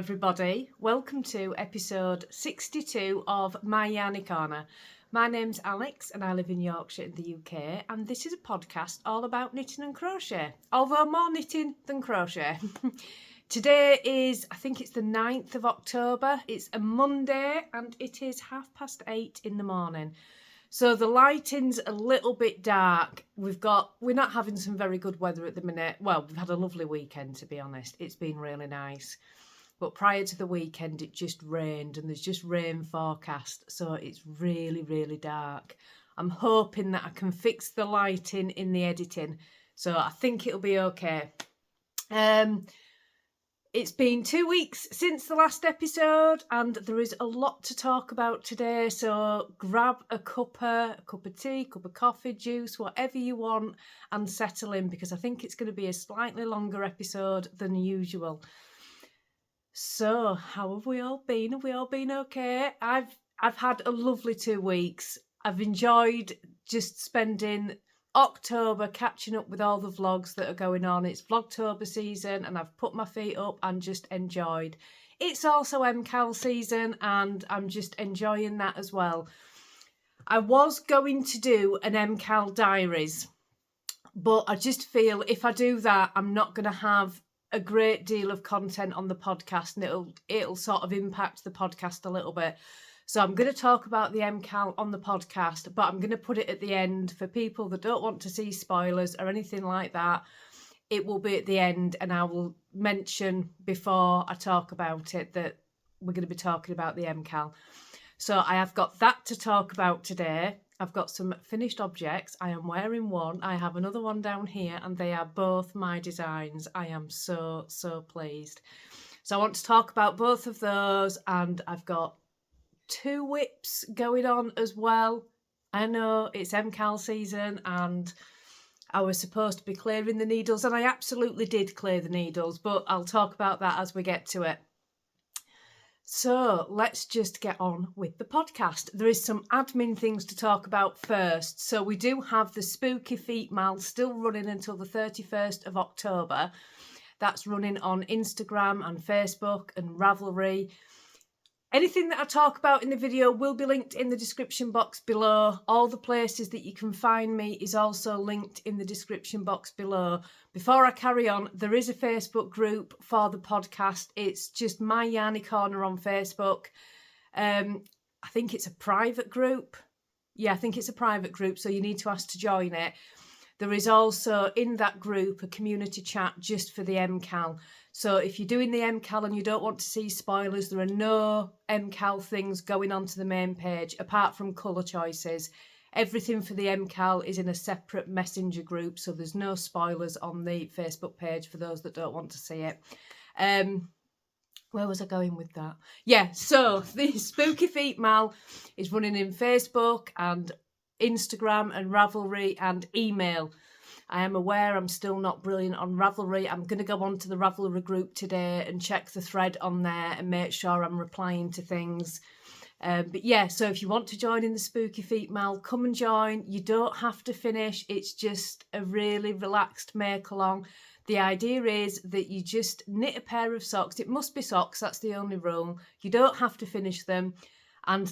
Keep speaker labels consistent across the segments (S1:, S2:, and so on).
S1: everybody, welcome to episode 62 of My Yarny Corner. My name's Alex and I live in Yorkshire in the UK, and this is a podcast all about knitting and crochet, although more knitting than crochet. Today is, I think it's the 9th of October, it's a Monday and it is 8:30 in the morning. So the lighting's a little bit dark. We're not having some very good weather at the minute. Well, we've had a lovely weekend, to be honest. It's been really nice. But prior to the weekend, it just rained and there's just rain forecast. So it's really, really dark. I'm hoping that I can fix the lighting in the editing. So I think it'll be okay. It's been 2 weeks since the last episode and there is a lot to talk about today. So grab a cuppa, a cup of tea, cup of coffee, juice, whatever you want, and settle in, because I think it's going to be a slightly longer episode than usual. So how have we all been? Have we all been okay? I've had a lovely 2 weeks. I've enjoyed just spending October catching up with all the vlogs that are going on. It's Vlogtober season and I've put my feet up and just enjoyed. It's also MCAL season and I'm just enjoying that as well. I was going to do an MCAL diaries, but I just feel if I do that, I'm not going to have a great deal of content on the podcast and it'll sort of impact the podcast a little bit. So I'm going to talk about the MCAL on the podcast, but I'm going to put it at the end for people that don't want to see spoilers or anything like that. It will be at the end and I will mention before I talk about it that we're going to be talking about the MCAL. So I have got that to talk about today. I've got some finished objects. I am wearing one. I have another one down here and they are both my designs. I am so pleased. So I want to talk about both of those, and I've got 2 whips going on as well. I know it's MCAL season and I was supposed to be clearing the needles and I absolutely did clear the needles, but I'll talk about that as we get to it. So let's just get on with the podcast. There is some admin things to talk about first. So we do have the Spooky Feet MCAL still running until the 31st of October. That's running on Instagram and Facebook and Ravelry. Anything that I talk about in the video will be linked in the description box below. All the places that you can find me is also linked in the description box below. Before I carry on, there is a Facebook group for the podcast. It's just My Yarny Corner on Facebook. I think it's a private group. Yeah, I think it's a private group, so you need to ask to join it. There is also in that group a community chat just for the MCAL. So if you're doing the MCAL and you don't want to see spoilers, there are no MCAL things going onto the main page apart from colour choices. Everything for the MCAL is in a separate messenger group, so there's no spoilers on the Facebook page for those that don't want to see it. Where was I going with that? Yeah, so the Spooky Feet MCAL is running in Facebook and Instagram and Ravelry and email. I am aware I'm still not brilliant on Ravelry. I'm going to go on to the Ravelry group today and check the thread on there and make sure I'm replying to things. But yeah, so if you want to join in the Spooky Feet MCAL, come and join. You don't have to finish. It's just a really relaxed make along. The idea is that you just knit a pair of socks. It must be socks, that's the only rule. You don't have to finish them. And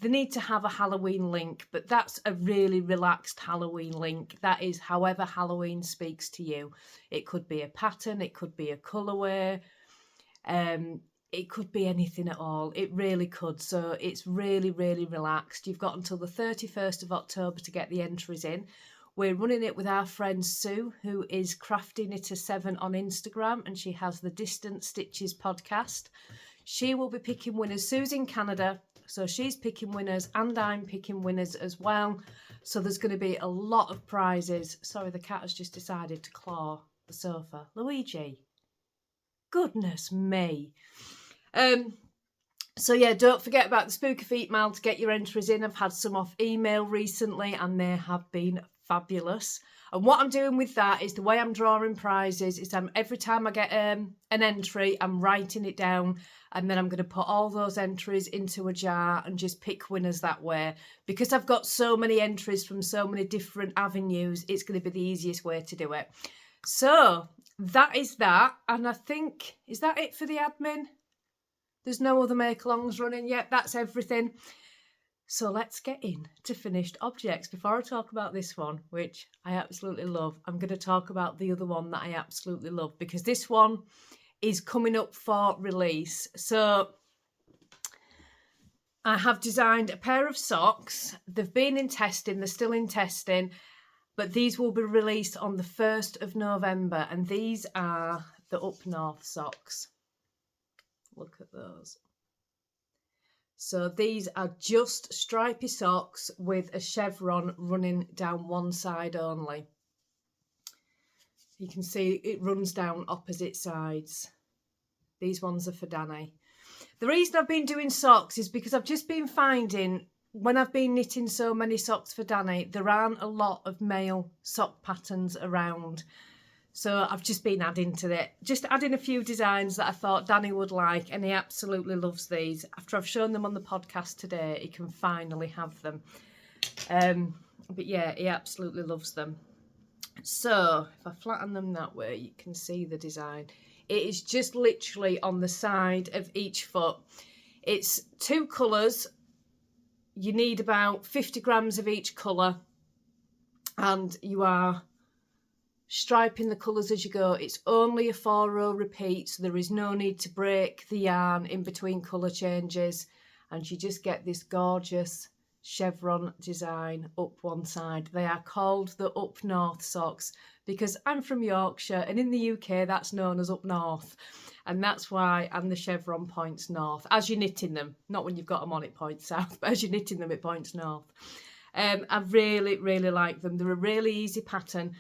S1: they need to have a Halloween link, but that's a really relaxed Halloween link. That is however Halloween speaks to you. It could be a pattern, it could be a colourway, it could be anything at all. It really could. So it's really, really relaxed. You've got until the 31st of October to get the entries in. We're running it with our friend Sue, who is Crafty Knitter 7 on Instagram, and she has the Distant Stitches podcast. She will be picking winners. Sue's in Canada, so she's picking winners and I'm picking winners as well. So there's going to be a lot of prizes. Sorry, the cat has just decided to claw the sofa. Luigi. Goodness me. So yeah, don't forget about the Spooky Feet MCAL to get your entries in. I've had some off email recently and they have been fabulous. And what I'm doing with that is the way I'm drawing prizes is every time I get an entry, I'm writing it down and then I'm going to put all those entries into a jar and just pick winners that way. Because I've got so many entries from so many different avenues, it's going to be the easiest way to do it. So that is that. And I think, is that it for the admin? There's no other make-alongs running yet. That's everything. So let's get into finished objects. Before I talk about this one, which I absolutely love, I'm going to talk about the other one that I absolutely love, because this one is coming up for release. So I have designed a pair of socks. They've been in testing, they're still in testing, but these will be released on the 1st of November, and these are the Up North socks. Look at those. So these are just stripy socks with a chevron running down one side only. You can see it runs down opposite sides. These ones are for Danny. The reason I've been doing socks is because I've just been finding, when I've been knitting so many socks for Danny, there aren't a lot of male sock patterns around. So I've just been adding to it, just adding a few designs that I thought Danny would like, and he absolutely loves these. After I've shown them on the podcast today, he can finally have them. But yeah, he absolutely loves them. So if I flatten them that way, you can see the design. It is just literally on the side of each foot. It's 2 colours. You need about 50 grams of each colour, and you are striping the colours as you go. It's only a 4-row repeat, so there is no need to break the yarn in between colour changes, and you just get this gorgeous chevron design up one side. They are called the Up North socks because I'm from Yorkshire, and in the UK that's known as Up North, and that's why, and the chevron points north as you're knitting them. Not when you've got them on, it points south, but as you're knitting them it points north. I really like them. They're a really easy pattern.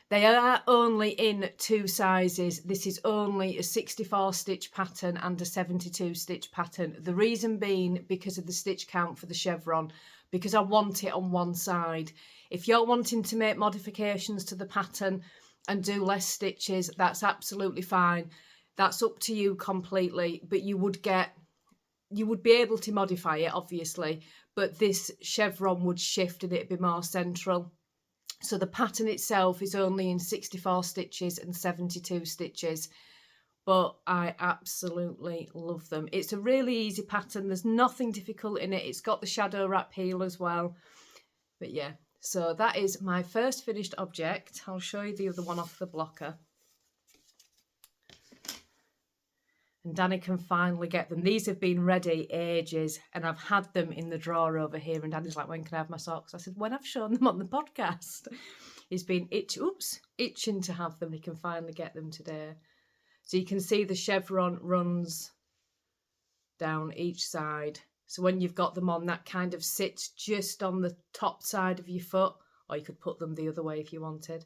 S1: They are only in 2 sizes. This is only a 64 stitch pattern and a 72 stitch pattern. The reason being because of the stitch count for the chevron, because I want it on one side. If you're wanting to make modifications to the pattern and do less stitches, that's absolutely fine. That's up to you completely, but you would be able to modify it, obviously, but this chevron would shift and it'd be more central. So the pattern itself is only in 64 stitches and 72 stitches, but I absolutely love them. It's a really easy pattern. There's nothing difficult in it. It's got the shadow wrap heel as well. But yeah, so that is my first finished object. I'll show you the other one off the blocker. And Danny can finally get them. These have been ready ages, and I've had them in the drawer over here, and Danny's like, when can I have my socks? I said, when I've shown them on the podcast. He's been itching to have them. He can finally get them today. So you can see the chevron runs down each side. So when you've got them on, that kind of sits just on the top side of your foot, or you could put them the other way if you wanted.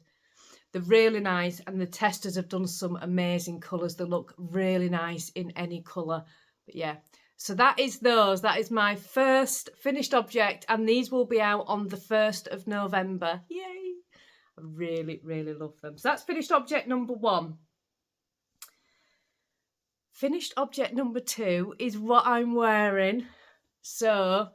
S1: They're really nice, and the testers have done some amazing colours. They look really nice in any colour. But yeah, so that is those. That is my first finished object, and these will be out on the 1st of November. Yay! I really love them. So that's finished object number 1. Finished object number 2 is what I'm wearing. So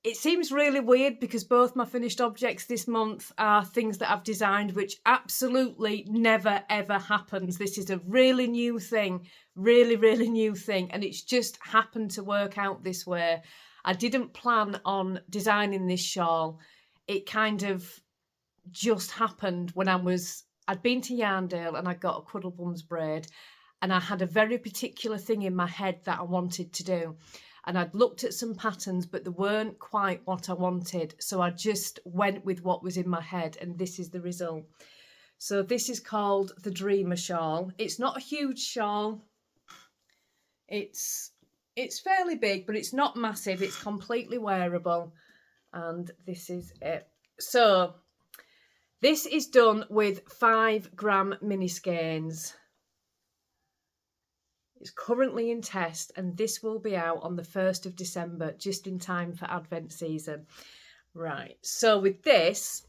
S1: it seems really weird because both my finished objects this month are things that I've designed, which absolutely never ever happens. This is a really new thing, really new thing, and it's just happened to work out this way. I didn't plan on designing this shawl. It kind of just happened when I'd been to Yarndale and I got a Cuddlebums braid, and I had a very particular thing in my head that I wanted to do. And I'd looked at some patterns, but they weren't quite what I wanted. So I just went with what was in my head, and this is the result. So this is called the Dreamer Shawl. It's not a huge shawl. It's fairly big, but it's not massive. It's completely wearable. And this is it. So this is done with 5 gram mini skeins. It's currently in test, and this will be out on the 1st of December, just in time for Advent season. Right, so with this,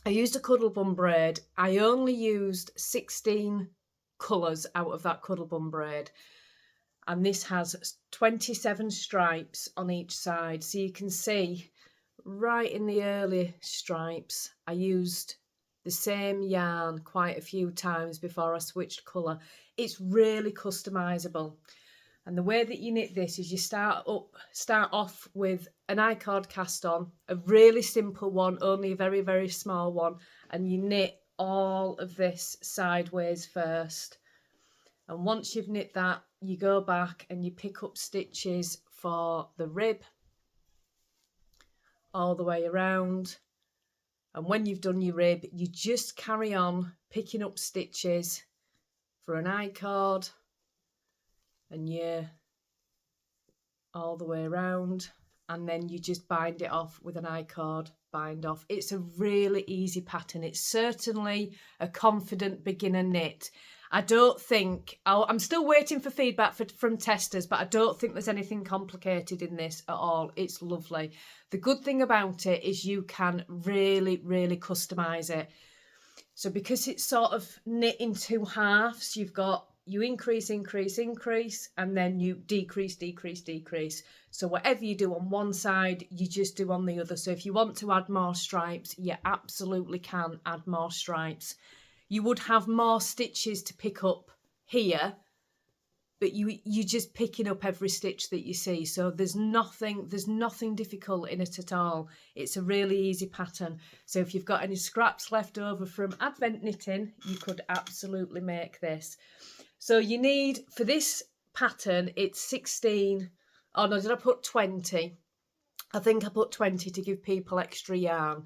S1: I used a Cuddlebum braid. I only used 16 colours out of that Cuddlebum braid. And this has 27 stripes on each side. So you can see right in the early stripes, I used the same yarn quite a few times before I switched colour. It's really customisable. And the way that you knit this is you start off with an I-cord cast on, a really simple one, only a very, very small one, and you knit all of this sideways first. And once you've knit that, you go back and you pick up stitches for the rib all the way around. And when you've done your rib, you just carry on picking up stitches for an I-cord, and you all the way around, and then you just bind it off with an I-cord, bind off. It's a really easy pattern. It's certainly a confident beginner knit. I don't think, I'm still waiting for feedback from testers, but I don't think there's anything complicated in this at all. It's lovely. The good thing about it is you can really, really customise it. So because it's sort of knit in two halves, you increase, increase, increase, and then you decrease, decrease, decrease. So whatever you do on one side, you just do on the other. So if you want to add more stripes, you absolutely can add more stripes. You would have more stitches to pick up here, but you're just picking up every stitch that you see. So there's nothing difficult in it at all. It's a really easy pattern. So if you've got any scraps left over from Advent knitting, you could absolutely make this. So you need, for this pattern, it's 16, oh no, did I put 20? I think I put 20 to give people extra yarn.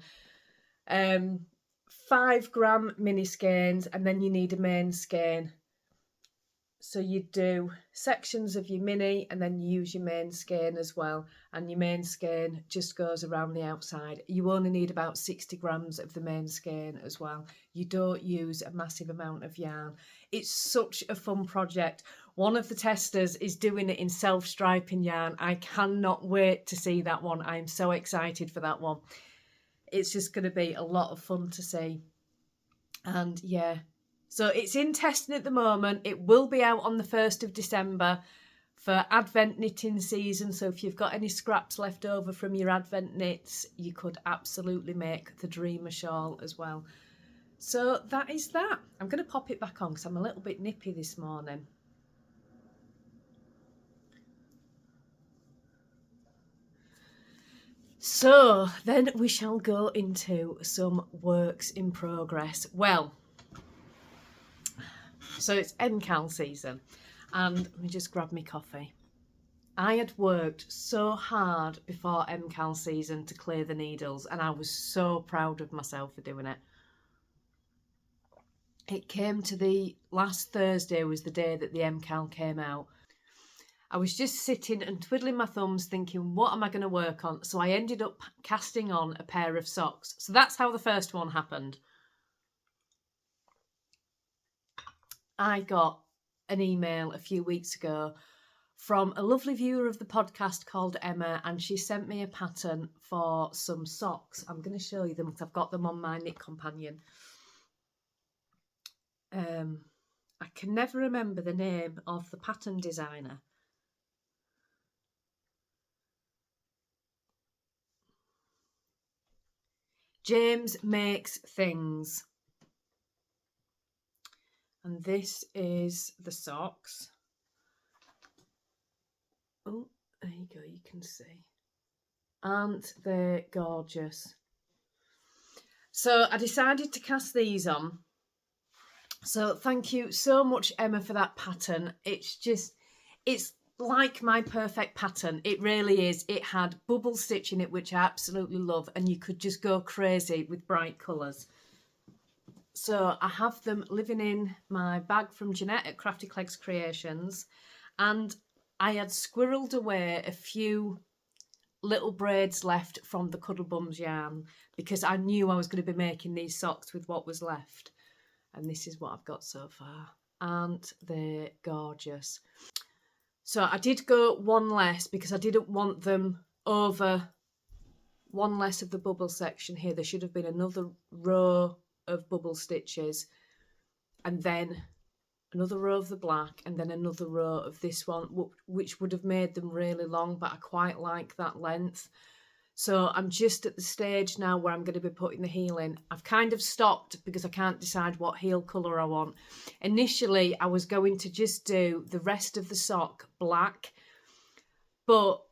S1: 5 gram mini skeins, and then you need a main skein. So you do sections of your mini and then you use your main skein as well, and your main skein just goes around the outside. You only need about 60 grams of the main skein as well. You don't use a massive amount of yarn. It's such a fun project. One of the testers is doing it in self-striping yarn. I cannot wait to see that one. I'm so excited for that one. It's just going to be a lot of fun to see. And yeah, so it's in testing at the moment. It will be out on the 1st of December for Advent knitting season. So if you've got any scraps left over from your Advent knits, you could absolutely make the Dreamer shawl as well. So that is that. I'm going to pop it back on because I'm a little bit nippy this morning. So then we shall go into some works in progress. Well, so it's MCAL season, and let me just grab my coffee. I had worked so hard before MCAL season to clear the needles, and I was so proud of myself for doing it. It came to the last Thursday was the day that the MCAL came out. I was just sitting and twiddling my thumbs thinking, what am I going to work on? So I ended up casting on a pair of socks. So that's how the first one happened. I got an email a few weeks ago from a lovely viewer of the podcast called Emma, and she sent me a pattern for some socks. I'm going to show you them because I've got them on my Knit Companion. I can never remember the name of the pattern designer. James Makes Things. And this is the socks. Oh, there you go, you can see. Aren't they gorgeous? So I decided to cast these on. So thank you so much, Emma, for that pattern. It's like my perfect pattern. It really is. It had bubble stitch in it, which I absolutely love, and you could just go crazy with bright colours. So I have them living in my bag from Jeanette at Crafty Clegs Creations, and I had squirreled away a few little braids left from the Cuddlebums yarn because I knew I was going to be making these socks with what was left. And this is what I've got so far. Aren't they gorgeous? So I did go one less because I didn't want them over one less of the bubble section here. There should have been another row of bubble stitches, and then another row of the black, and then another row of this one, which would have made them really long, but I quite like that length. So I'm just at the stage now where I'm going to be putting the heel in. I've kind of stopped because I can't decide what heel colour I want. Initially, I was going to just do the rest of the sock black, but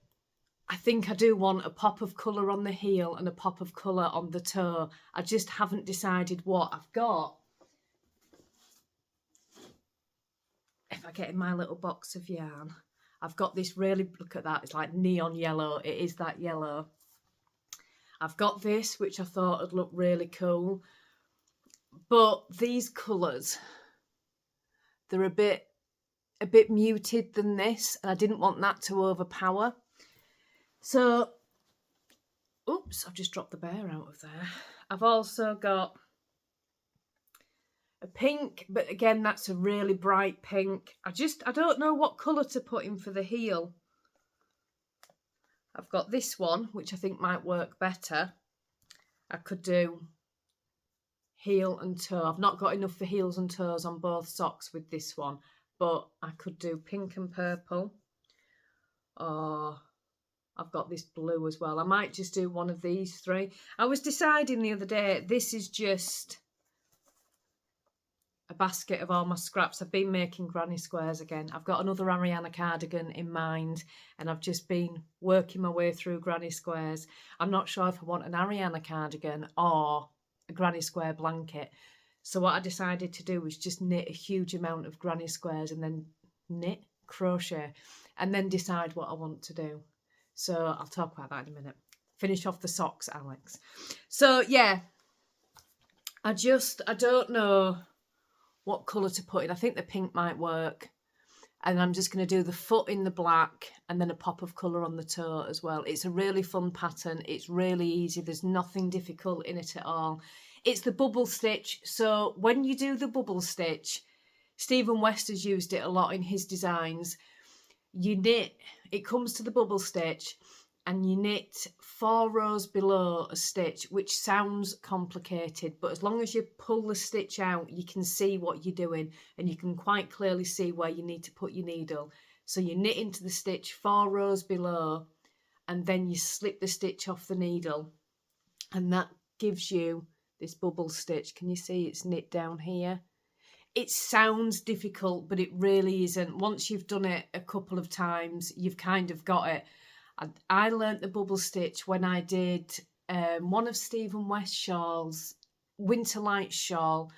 S1: I think I do want a pop of colour on the heel and a pop of colour on the toe. I just haven't decided what I've got. If I get in my little box of yarn, I've got this really, look at that, it's like neon yellow. It is that yellow. I've got this, which I thought would look really cool. But these colours, they're a bit muted than this, and I didn't want that to overpower. So, oops, I've just dropped the bear out of there. I've also got a pink, but again, that's a really bright pink. I don't know what colour to put in for the heel. I've got this one, which I think might work better. I could do heel and toe. I've not got enough for heels and toes on both socks with this one, but I could do pink and purple. Or I've got this blue as well. I might just do one of these three. I was deciding the other day, this is just a basket of all my scraps. I've been making granny squares again. I've got another Ariana Cardigan in mind, and I've just been working my way through granny squares. I'm not sure if I want an Ariana cardigan or a granny square blanket. So what I decided to do was just knit a huge amount of granny squares and then crochet, and then decide what I want to do. So I'll talk about that in a minute. Finish off the socks, Alex. So yeah, I don't know what colour to put in. I think the pink might work. And I'm just going to do the foot in the black and then a pop of colour on the toe as well. It's a really fun pattern. It's really easy. There's nothing difficult in it at all. It's the bubble stitch. So when you do the bubble stitch, Stephen West has used it a lot in his designs. You knit, it comes to the bubble stitch, and you knit 4 rows below a stitch, which sounds complicated, but as long as you pull the stitch out, you can see what you're doing, and you can quite clearly see where you need to put your needle. So you knit into the stitch 4 rows below, and then you slip the stitch off the needle, and that gives you this bubble stitch. Can you see it's knit down here? It sounds difficult, but it really isn't. Once you've done it a couple of times, you've kind of got it. I learnt the bubble stitch when I did one of Stephen West Shawl's Winter Light shawl,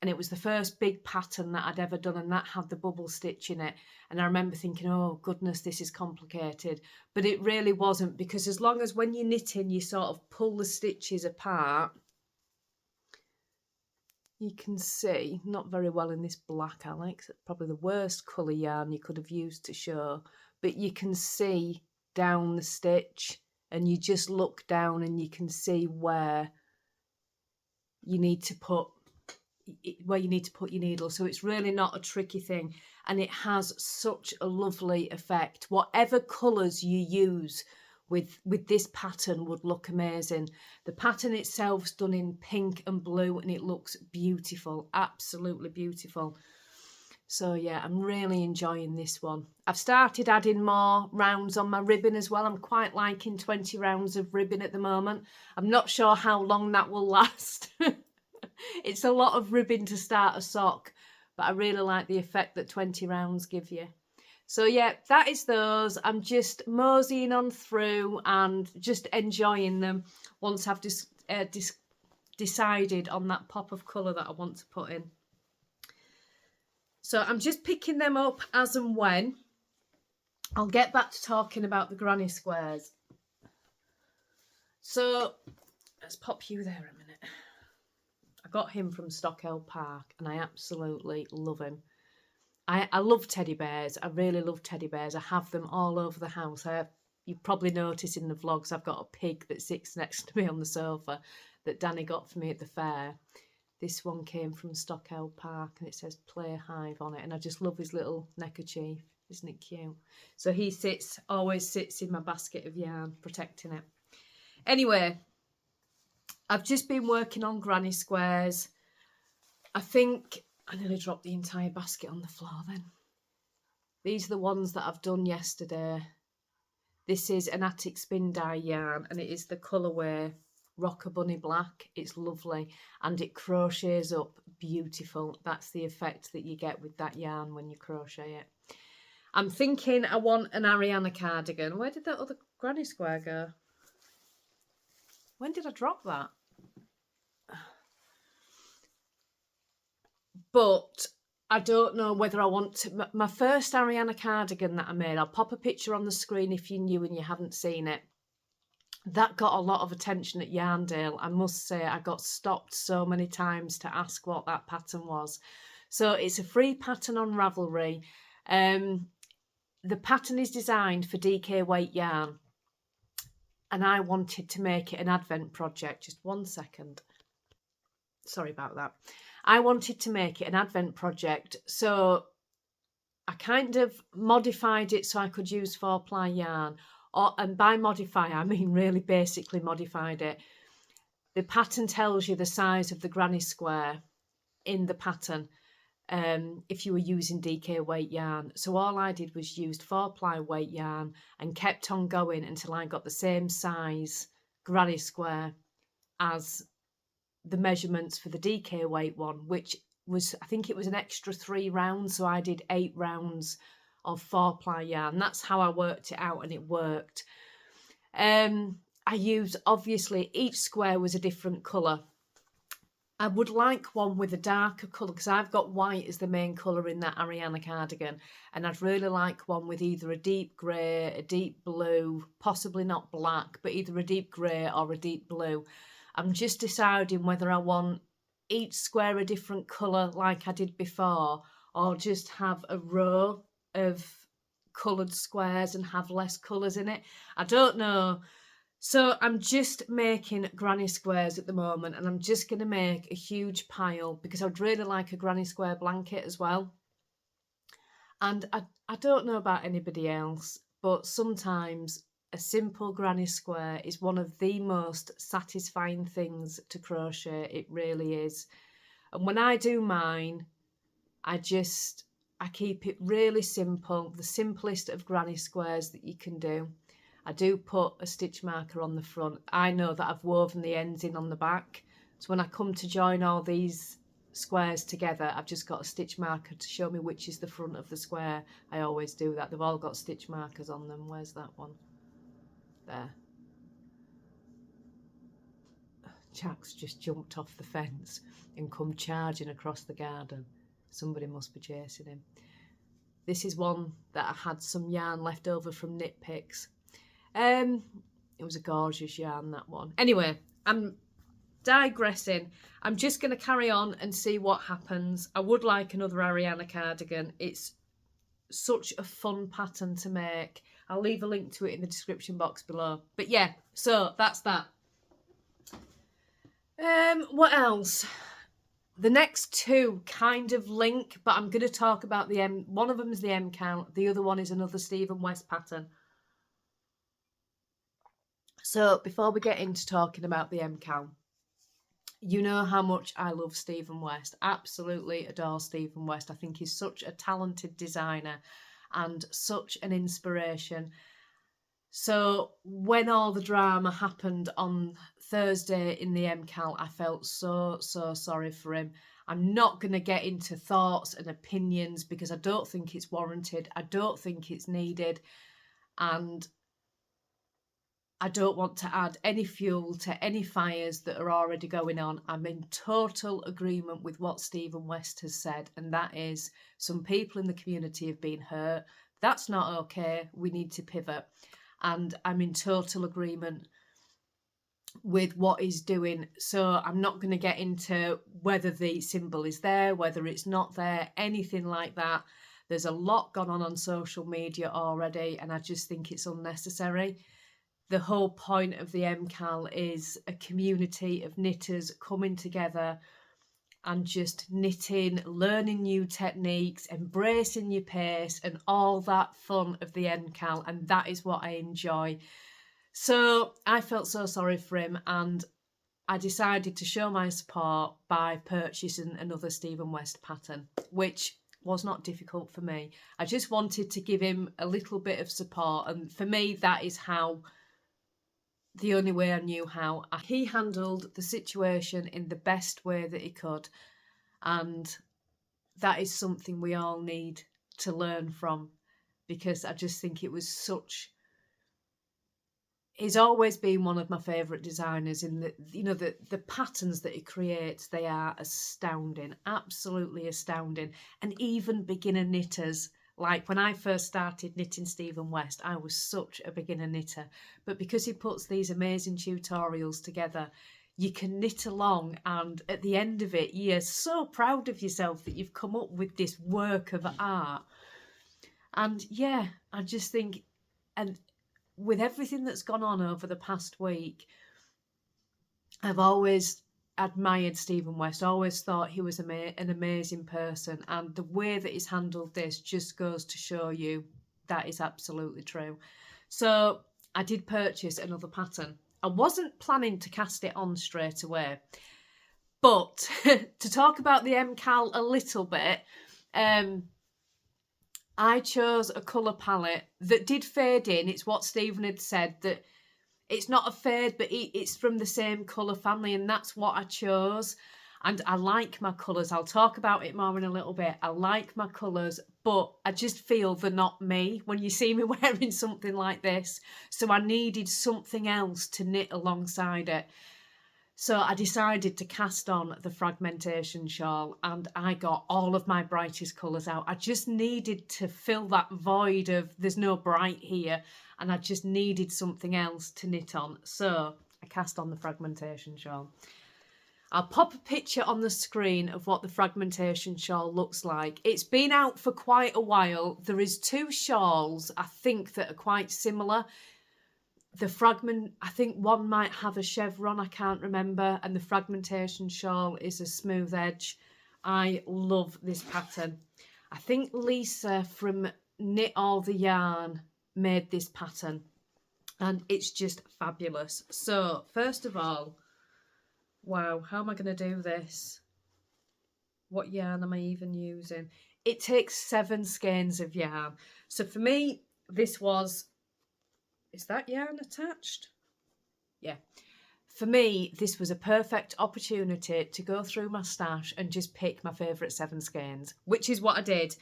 S1: and it was the first big pattern that I'd ever done, and that had the bubble stitch in it. And I remember thinking, oh goodness, this is complicated, but it really wasn't, because as long as when you're knitting you sort of pull the stitches apart, you can see, not very well in this black, Alex, it's probably the worst colour yarn you could have used to show, but you can see down the stitch, and you just look down and you can see where you need to put your needle. So it's really not a tricky thing, and it has such a lovely effect. Whatever colours you use with this pattern would look amazing. The pattern itself's done in pink and blue, and it looks beautiful, absolutely beautiful. So yeah, I'm really enjoying this one. I've started adding more rounds on my ribbon as well. I'm quite liking 20 rounds of ribbon at the moment. I'm not sure how long that will last. It's a lot of ribbon to start a sock, but I really like the effect that 20 rounds give you. So yeah, that is those. I'm just moseying on through and just enjoying them once I've decided on that pop of colour that I want to put in. So I'm just picking them up as and when. I'll get back to talking about the granny squares. So let's pop you there a minute. I got him from Stockwell Park, and I absolutely love him. I love teddy bears. I really love teddy bears. I have them all over the house. You probably noticed in the vlogs I've got a pig that sits next to me on the sofa that Danny got for me at the fair. This one came from Stockwell Park, and it says Play Hive on it, and I just love his little neckerchief. Isn't it cute? So he always sits in my basket of yarn, protecting it. Anyway, I've just been working on granny squares. I think I nearly dropped the entire basket on the floor then. These are the ones that I've done yesterday. This is an Attic Spin Dye yarn, and it is the colourway Rocker Bunny Black. It's lovely, and it crochets up beautiful. That's the effect that you get with that yarn when you crochet it. I'm thinking I want an Ariana cardigan. Where did that other granny square go? When did I drop that? But I don't know whether I want to. My first Ariana cardigan that I made, I'll pop a picture on the screen if you're new and you haven't seen it. That got a lot of attention at Yarndale. I must say, I got stopped so many times to ask what that pattern was. So it's a free pattern on Ravelry. The pattern is designed for DK weight yarn, and I wanted to make it an advent project. Just 1 second. Sorry about that. I wanted to make it an advent project, so I kind of modified it so I could use 4-ply yarn. And by modify, I mean really basically modified it. The pattern tells you the size of the granny square in the pattern if you were using DK weight yarn. So all I did was used 4-ply weight yarn and kept on going until I got the same size granny square as the measurements for the DK weight one, which was, I think it was an extra 3 rounds. So I did 8 rounds of 4-ply yarn. That's how I worked it out, and it worked. I used, obviously, each square was a different colour. I would like one with a darker colour because I've got white as the main colour in that Ariana cardigan, and I'd really like one with either a deep grey, a deep blue, possibly not black, but either a deep grey or a deep blue. I'm just deciding whether I want each square a different colour like I did before, or just have a row of coloured squares and have less colours in it. I don't know. So I'm just making granny squares at the moment, and I'm just going to make a huge pile because I'd really like a granny square blanket as well. And I don't know about anybody else, but sometimes a simple granny square is one of the most satisfying things to crochet. It really is. And when I do mine, I keep it really simple, the simplest of granny squares that you can do. I do put a stitch marker on the front. I know that I've woven the ends in on the back. So when I come to join all these squares together, I've just got a stitch marker to show me which is the front of the square. I always do that. They've all got stitch markers on them. Where's that one? There. Jack's just jumped off the fence and come charging across the garden. Somebody must be chasing him. This is one that I had some yarn left over from Knit Picks. It was a gorgeous yarn, that one. Anyway, I'm digressing. I'm just going to carry on and see what happens. I would like another Ariana cardigan. It's such a fun pattern to make. I'll leave a link to it in the description box below. But yeah, so that's that. What else? The next two kind of link, but I'm going to talk about one of them is the MCAL, the other one is another Stephen West pattern. So before we get into talking about the MCAL, you know how much I love Stephen West. Absolutely adore Stephen West. I think he's such a talented designer and such an inspiration. So when all the drama happened on Thursday in the MCAL, I felt so sorry for him. I'm not going to get into thoughts and opinions because I don't think it's warranted. I don't think it's needed. And I don't want to add any fuel to any fires that are already going on. I'm in total agreement with what Stephen West has said, and that is some people in the community have been hurt. That's not okay. We need to pivot. And I'm in total agreement with what he's doing. So I'm not going to get into whether the symbol is there, whether it's not there, anything like that. There's a lot gone on social media already, and I just think it's unnecessary. The whole point of the MCAL is a community of knitters coming together and just knitting, learning new techniques, embracing your pace and all that fun of the MCAL, and that is what I enjoy. So I felt so sorry for him, and I decided to show my support by purchasing another Stephen West pattern, which was not difficult for me. I just wanted to give him a little bit of support, and for me that is the only way I knew how. He handled the situation in the best way that he could, and that is something we all need to learn from, because I just think it was such... He's always been one of my favourite designers. In the patterns that he creates, they are astounding, absolutely astounding. And even beginner knitters, like when I first started knitting Stephen West, I was such a beginner knitter. But because he puts these amazing tutorials together, you can knit along, and at the end of it, you're so proud of yourself that you've come up with this work of art. And yeah, I just think, and with everything that's gone on over the past week, I've always admired Stephen West, always thought he was an amazing person, and the way that he's handled this just goes to show you that is absolutely true. So I did purchase another pattern. I wasn't planning to cast it on straight away, but to talk about the MCAL a little bit, I chose a colour palette that did fade in. It's what Stephen had said, that it's not a fade, but it's from the same colour family, and that's what I chose. And I like my colours. I'll talk about it more in a little bit. I like my colours, but I just feel they're not me when you see me wearing something like this. So I needed something else to knit alongside it. So I decided to cast on the Fragmentation shawl, and I got all of my brightest colours out. I just needed to fill that void of there's no bright here, and I just needed something else to knit on. So I cast on the Fragmentation shawl. I'll pop a picture on the screen of what the Fragmentation shawl looks like. It's been out for quite a while. There is two shawls, I think, that are quite similar. The fragment, I think one might have a chevron, I can't remember, and the Fragmentation shawl is a smooth edge. I love this pattern. I think Lisa from Knit All the Yarn made this pattern, and it's just fabulous. So first of all, wow, how am I going to do this? What yarn am I even using? It takes 7 skeins of yarn. So for me, this was... Is that yarn attached? Yeah. For me, this was a perfect opportunity to go through my stash and just pick my favourite 7 skeins, which is what I did.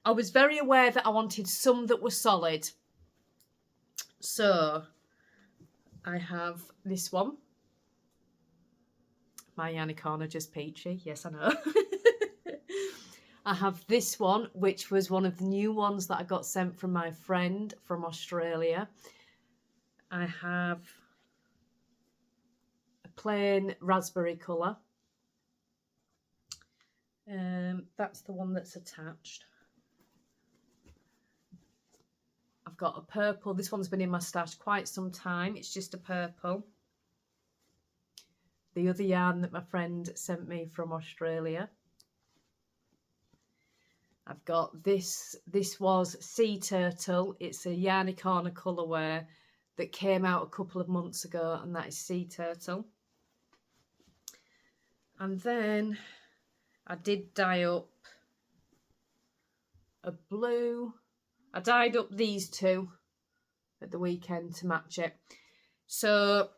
S1: I was very aware that I wanted some that were solid. So I have this one. My yarny corner just peachy. Yes, I know. I have this one, which was one of the new ones that I got sent from my friend from Australia. I have a plain raspberry colour. That's the one that's attached. I've got a purple. This one's been in my stash quite some time. It's just a purple. The other yarn that my friend sent me from Australia. I've got this. This was Sea Turtle. It's a yarny corner colourware that came out a couple of months ago, and that is Sea Turtle. And then I did dye up a blue. I dyed up these two at the weekend to match it. So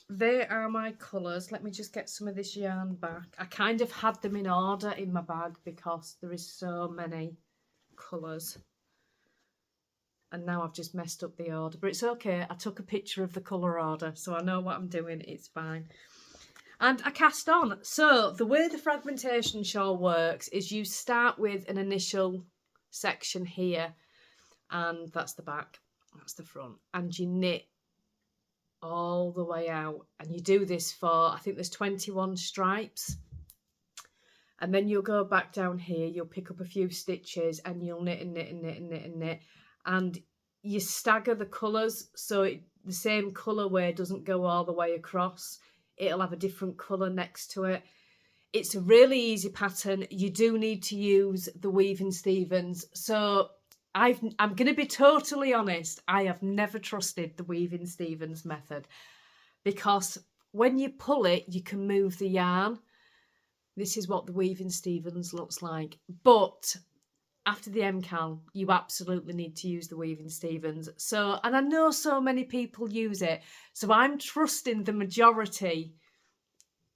S1: they are my colours. Let me just get some of this yarn back. I kind of had them in order in my bag because there is so many colours. And now I've just messed up the order, but it's okay. I took a picture of the colour order, so I know what I'm doing. It's fine. And I cast on. So the way the Fragmentation shawl works is you start with an initial section here, and that's the back, that's the front, and you knit all the way out. And you do this for, I think there's 21 stripes. And then you'll go back down here, you'll pick up a few stitches, and you'll knit and knit and knit and knit and knit. And you stagger the colours, so the same colourway doesn't go all the way across. It'll have a different colour next to it. It's a really easy pattern. You do need to use the Weaving Stevens. So I'm going to be totally honest. I have never trusted the Weaving Stevens method, because when you pull it, you can move the yarn. This is what the Weaving Stevens looks like. But after the MCAL, you absolutely need to use the Weaving Stevens. So, and I know so many people use it, so I'm trusting the majority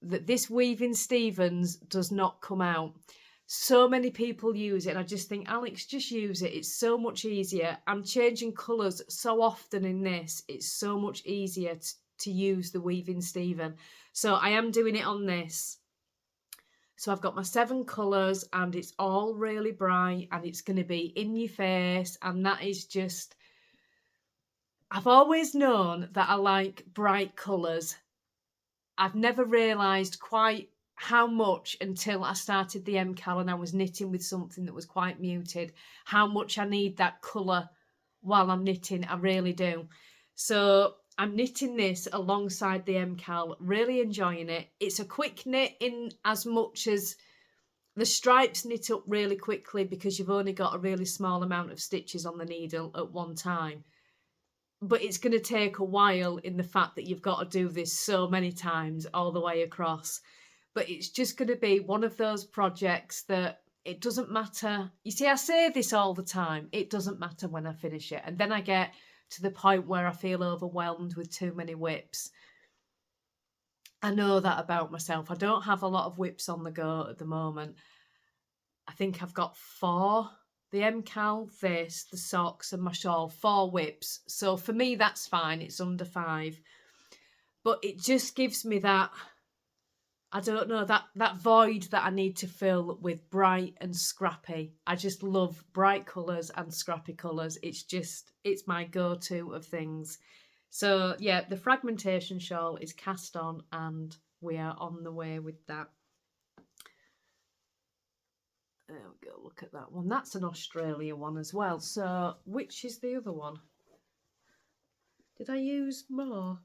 S1: that this Weaving Stevens does not come out. So many people use it, and I just think, Alex, just use it. It's so much easier. I'm changing colours so often in this. It's so much easier to use the Weaving Steven. So I am doing it on this. So I've got my 7 colours, and it's all really bright, and it's going to be in your face, and that is just... I've always known that I like bright colours. I've never realised quite how much until I started the MCAL and I was knitting with something that was quite muted, how much I need that colour while I'm knitting. I really do. So I'm knitting this alongside the MCAL, really enjoying it. It's a quick knit in as much as the stripes knit up really quickly because you've only got a really small amount of stitches on the needle at one time. But it's going to take a while in the fact that you've got to do this so many times all the way across. But it's just going to be one of those projects that it doesn't matter. You see, I say this all the time. It doesn't matter when I finish it. And then I get to the point where I feel overwhelmed with too many whips. I know that about myself. I don't have a lot of whips on the go at the moment. I think I've got 4. The MCAL, this, the socks and my shawl, 4 whips. So for me, that's fine. It's under 5. But it just gives me that, I don't know, that void that I need to fill with bright and scrappy. I just love bright colours and scrappy colours. It's my go-to of things. So yeah, the Fragmentation shawl is cast on and we are on the way with that. There we go, look at that one. That's an Australia one as well. So which is the other one? Did I use more?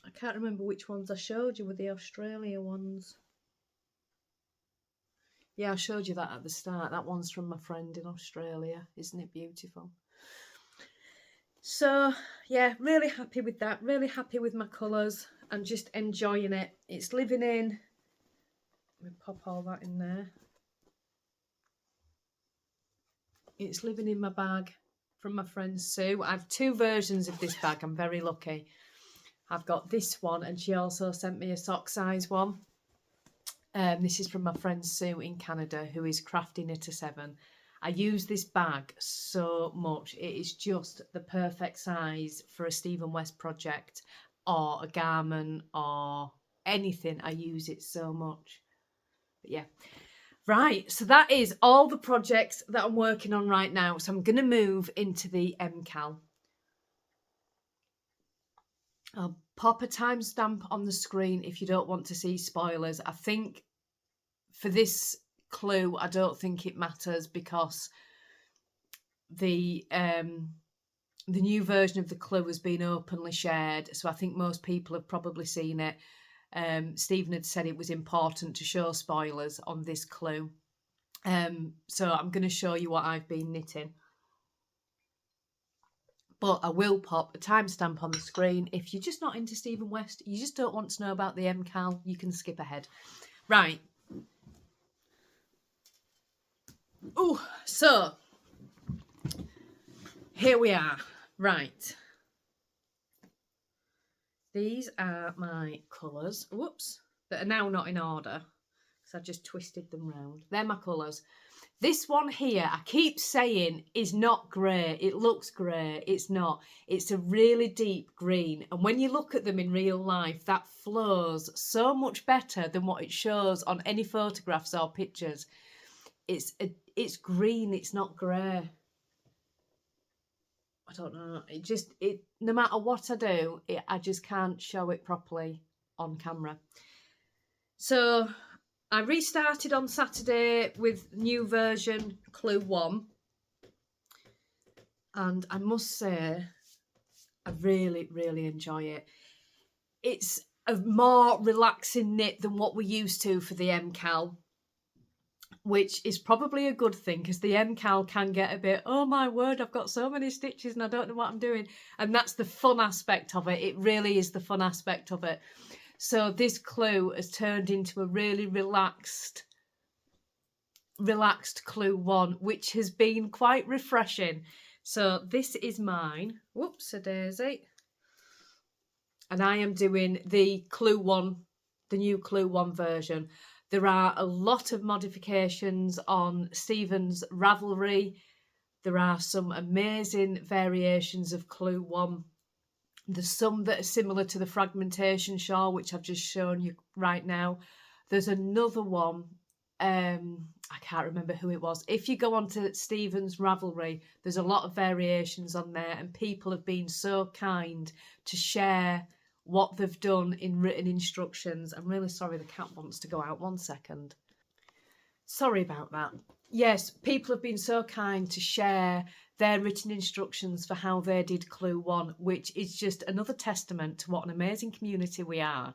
S1: I can't remember which ones I showed you with the Australia ones. Yeah, I showed you that at the start. That one's from my friend in Australia. Isn't it beautiful? So, yeah, really happy with that. Really happy with my colours and just enjoying it. It's living in... Let me pop all that in there. It's living in my bag from my friend Sue. I have 2 versions of this bag. I'm very lucky. I've got this one, and she also sent me a sock size one. This is from my friend Sue in Canada, who is Crafty Knitter 7. I use this bag so much. It is just the perfect size for a Stephen West project or a garment or anything. I use it so much. But yeah. Right, so that is all the projects that I'm working on right now. So I'm going to move into the MCAL. I'll pop a timestamp on the screen if you don't want to see spoilers. I think for this clue, I don't think it matters because the new version of the clue has been openly shared. So I think most people have probably seen it. Stephen had said it was important to show spoilers on this clue. So I'm going to show you what I've been knitting. But I will pop a timestamp on the screen. If you're just not into Stephen West, you just don't want to know about the MCAL, you can skip ahead. Right. Oh, so here we are. Right. These are my colours. Whoops. That are now not in order because I just twisted them round. They're my colours. This one here, I keep saying, is not grey. It looks grey. It's not. It's a really deep green. And when you look at them in real life, that flows so much better than what it shows on any photographs or pictures. It's green. It's not grey. I don't know. No matter what I do, I just can't show it properly on camera. So I restarted on Saturday with new version Clue 1. And I must say, I really, really enjoy it. It's a more relaxing knit than what we're used to for the MCAL, which is probably a good thing because the MCAL can get a bit, oh my word, I've got so many stitches and I don't know what I'm doing. And that's the fun aspect of it. It really is the fun aspect of it. So this clue has turned into a really relaxed relaxed clue one, which has been quite refreshing. So this is mine. Whoops, a daisy. And I am doing the clue one, the new clue one version. There are a lot of modifications on Stephen's Ravelry. There are some amazing variations of clue one. There's some that are similar to the Fragmentation shawl, which I've just shown you right now. There's another one, I can't remember who it was. If you go onto Stephen's Ravelry, there's a lot of variations on there, and people have been so kind to share what they've done in written instructions. I'm really sorry, the cat wants to go out. 1 second. Sorry about that. Yes, people have been so kind to share their written instructions for how they did clue one, which is just another testament to what an amazing community we are.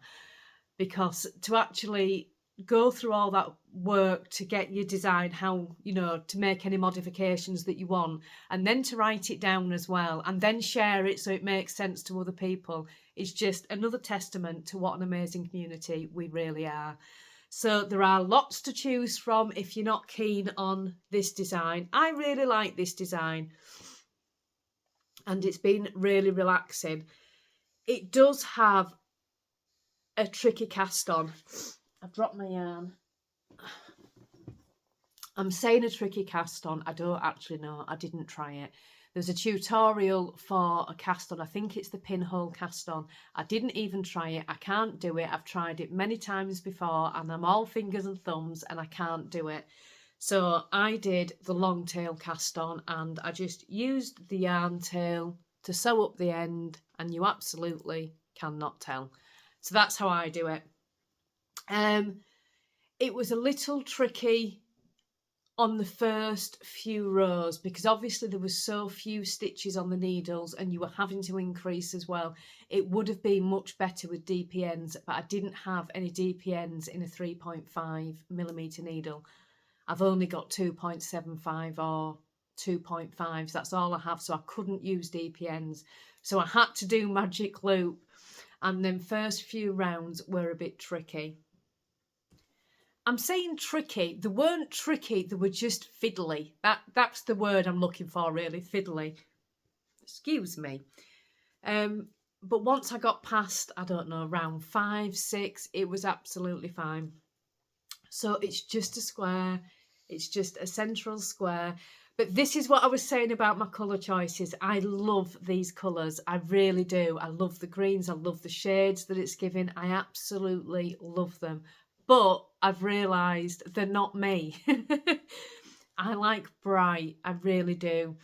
S1: Because to actually go through all that work to get your design, how, you know, to make any modifications that you want, and then to write it down as well, and then share it so it makes sense to other people, is just another testament to what an amazing community we really are. So there are lots to choose from if you're not keen on this design. I really like this design, and it's been really relaxing. It does have a tricky cast on. I've dropped my yarn. I'm saying a tricky cast on. I don't actually know. I didn't try it. There's a tutorial for a cast on. I think it's the pinhole cast on. I didn't even try it. I can't do it. I've tried it many times before and I'm all fingers and thumbs and I can't do it. So I did the long tail cast on, and I just used the yarn tail to sew up the end, and you absolutely cannot tell. So that's how I do it. It was a little tricky on the first few rows because obviously there was so few stitches on the needles and you were having to increase as well. It would have been much better with DPNs, but I didn't have any DPNs in a 3.5mm needle. I've only got 2.75 or 2.5s. That's all I have, so I couldn't use DPNs. So I had to do magic loop, and then first few rounds were a bit tricky. I'm saying tricky. They weren't tricky, they were just fiddly. That's the word I'm looking for, really, fiddly. Excuse me. But once I got past, I don't know, round 5, 6, it was absolutely fine. So it's just a square. It's just a central square. But this is what I was saying about my colour choices. I love these colours. I really do. I love the greens. I love the shades that it's giving. I absolutely love them. But I've realised they're not me. I like bright. I really do.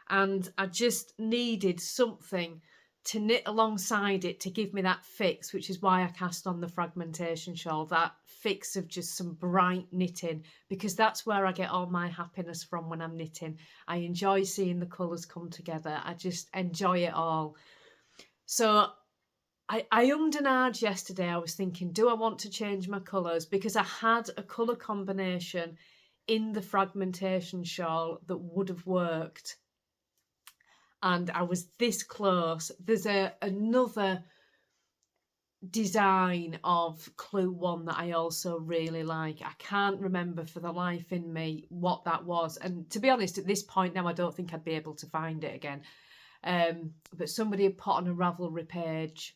S1: And I just needed something to knit alongside it to give me that fix, which is why I cast on the Fragmentation shawl, that fix of just some bright knitting, because that's where I get all my happiness from when I'm knitting. I enjoy seeing the colours come together. I just enjoy it all. So I ummed and ahed yesterday. I was thinking, do I want to change my colours? Because I had a colour combination in the Fragmentation shawl that would have worked. And I was this close. There's another design of Clue 1 that I also really like. I can't remember for the life in me what that was. And to be honest, at this point now, I don't think I'd be able to find it again. But somebody had put on a Ravelry page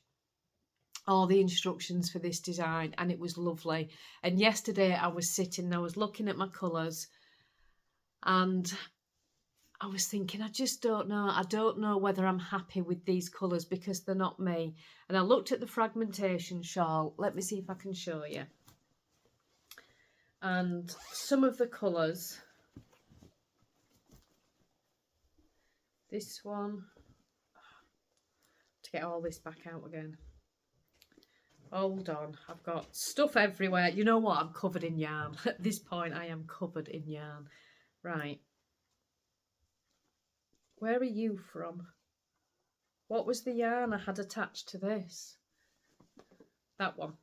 S1: all the instructions for this design, and it was lovely. And yesterday I was sitting and I was looking at my colours, and I was thinking, I just don't know. I don't know whether I'm happy with these colours because they're not me. And I looked at the Fragmentation shawl. Let me see if I can show you. And some of the colours. This one. To get all this back out again. Hold on. I've got stuff everywhere. You know what? I'm covered in yarn. At this point, I am covered in yarn. Right. Where are you from? What was the yarn I had attached to this? That one.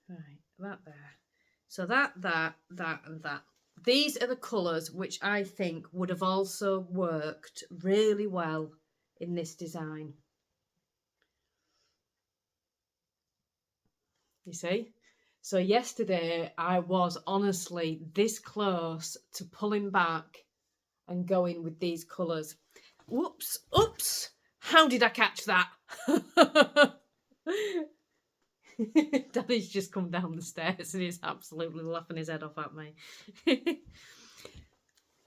S1: Right, that there. So that, and that. These are the colours which I think would have also worked really well in this design. You see? So yesterday I was honestly this close to pulling back and going with these colours. Whoops, oops, how did I catch that? Daddy's just come down the stairs and he's absolutely laughing his head off at me.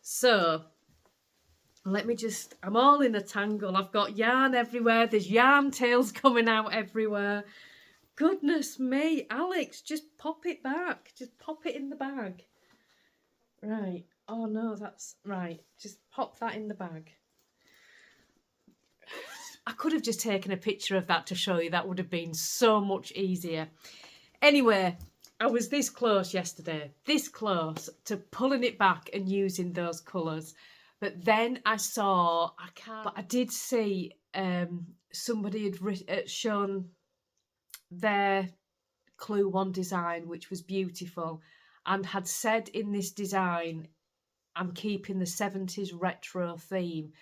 S1: So, let me just, I'm all in a tangle. I've got yarn everywhere. There's yarn tails coming out everywhere. Goodness me, Alex, just pop it back. Just pop it in the bag. Right. Oh no, that's right. Just pop that in the bag. I could have just taken a picture of that to show you. That would have been so much easier. Anyway, I was this close yesterday. This close to pulling it back and using those colours. But then I saw, but I did see somebody had shown their Clue 1 design, which was beautiful, and had said in this design, I'm keeping the 70s retro theme.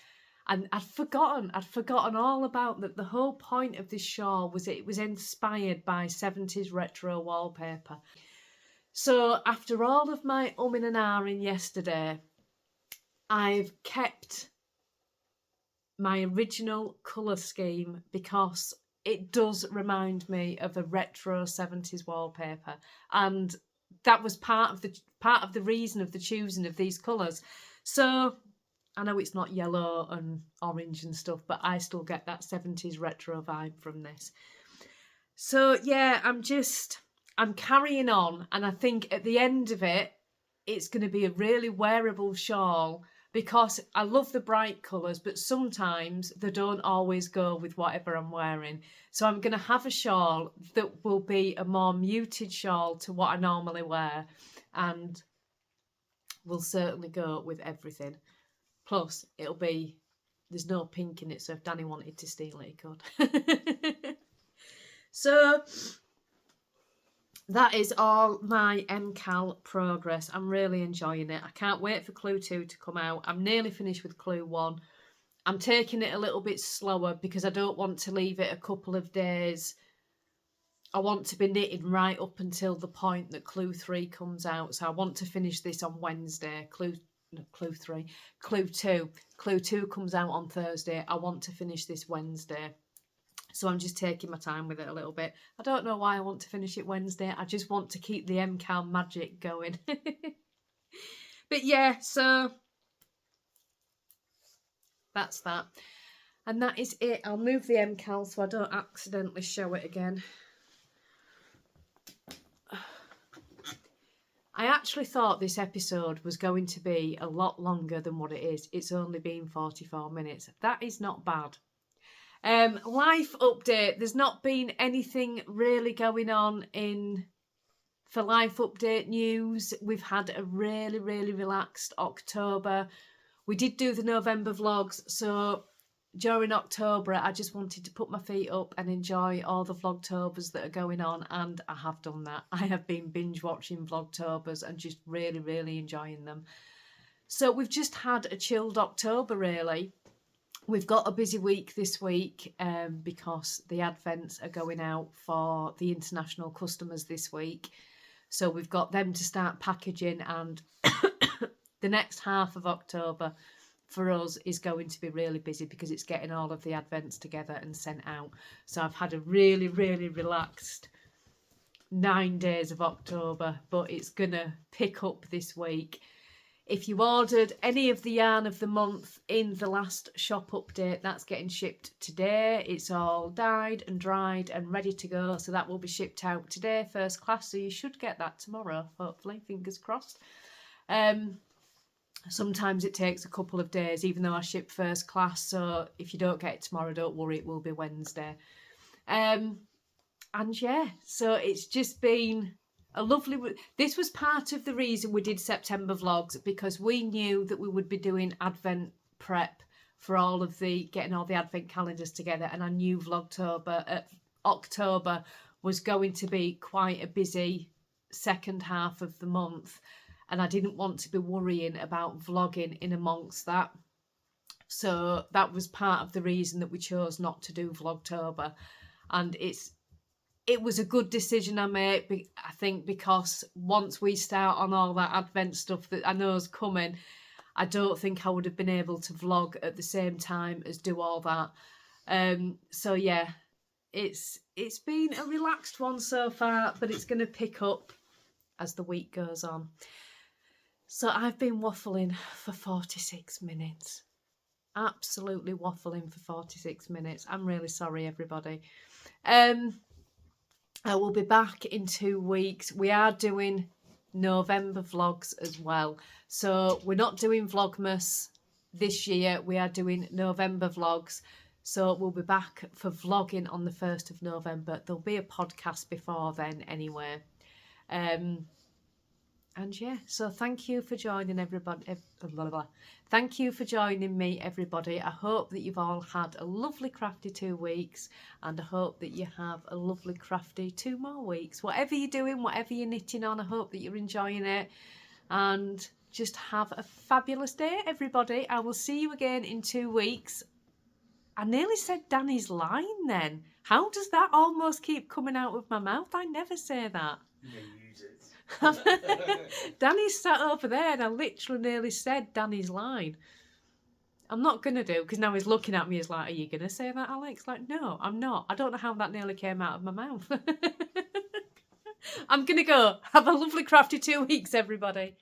S1: And I'd forgotten all about that. The whole point of this shawl was it was inspired by 70s retro wallpaper. So after all of my umming and ahhing yesterday, I've kept my original colour scheme because it does remind me of a retro 70s wallpaper, and that was part of the reason of the choosing of these colours. So I know it's not yellow and orange and stuff, but I still get that 70s retro vibe from this. So yeah, I'm carrying on, and I think at the end of it, it's going to be a really wearable shawl, because I love the bright colours, but sometimes they don't always go with whatever I'm wearing. So I'm going to have a shawl that will be a more muted shawl to what I normally wear, and will certainly go with everything. Plus, there's no pink in it, so if Danny wanted to steal it, he could. So that is all my MCAL progress. I'm really enjoying it. I can't wait for Clue 2 to come out. I'm nearly finished with Clue 1. I'm taking it a little bit slower because I don't want to leave it a couple of days. I want to be knitting right up until the point that Clue 3 comes out. So I want to finish this on Wednesday. Clue 2. Clue 2 comes out on Thursday. I want to finish this Wednesday. So I'm just taking my time with it a little bit. I don't know why I want to finish it Wednesday. I just want to keep the MCAL magic going. But yeah, so that's that. And that is it. I'll move the MCAL so I don't accidentally show it again. I actually thought this episode was going to be a lot longer than what it is. It's only been 44 minutes. That is not bad. Life update. There's not been anything really going on for life update news. We've had a really, really relaxed October. We did do the November vlogs, so during October I just wanted to put my feet up and enjoy all the vlogtobers that are going on, and I have done that. I have been binge watching vlogtobers and just really, really enjoying them. So we've just had a chilled October, really. We've got a busy week this week because the advents are going out for the international customers this week. So we've got them to start packaging, and the next half of October for us is going to be really busy because it's getting all of the advents together and sent out. So I've had a really, really relaxed 9 days of October, but it's going to pick up this week. If you ordered any of the yarn of the month in the last shop update, that's getting shipped today. It's all dyed and dried and ready to go, so that will be shipped out today, first class, so you should get that tomorrow, hopefully, fingers crossed. Sometimes it takes a couple of days, even though I ship first class, so if you don't get it tomorrow, don't worry, it will be Wednesday. And yeah, so it's just been a lovely... This was part of the reason we did September vlogs, because we knew that we would be doing Advent prep for all of getting all the Advent calendars together, and I knew October was going to be quite a busy second half of the month, and I didn't want to be worrying about vlogging in amongst that. So that was part of the reason that we chose not to do Vlogtober, and it's it was a good decision I made, I think, because once we start on all that Advent stuff that I know is coming, I don't think I would have been able to vlog at the same time as do all that. So yeah, it's been a relaxed one so far, but it's going to pick up as the week goes on. So I've been waffling for 46 minutes. Absolutely waffling for 46 minutes. I'm really sorry, everybody. I will be back in 2 weeks. We are doing November vlogs as well. So we're not doing Vlogmas this year. We are doing November vlogs. So we'll be back for vlogging on the 1st of November. There'll be a podcast before then anyway. And yeah, so thank you for joining everybody. Thank you for joining me, everybody. I hope that you've all had a lovely crafty 2 weeks, and I hope that you have a lovely crafty 2 more weeks. Whatever you're doing, whatever you're knitting on, I hope that you're enjoying it, and just have a fabulous day, everybody. I will see you again in 2 weeks. I nearly said Danny's line then. How does that almost keep coming out of my mouth? I never say that.
S2: You may use it.
S1: Danny's sat over there and I literally nearly said Danny's line. I'm not going to do, because now he's looking at me, he's like, are you going to say that, Alex? Like, no, I'm not. I don't know how that nearly came out of my mouth. I'm going to go. Have a lovely crafty 2 weeks, everybody.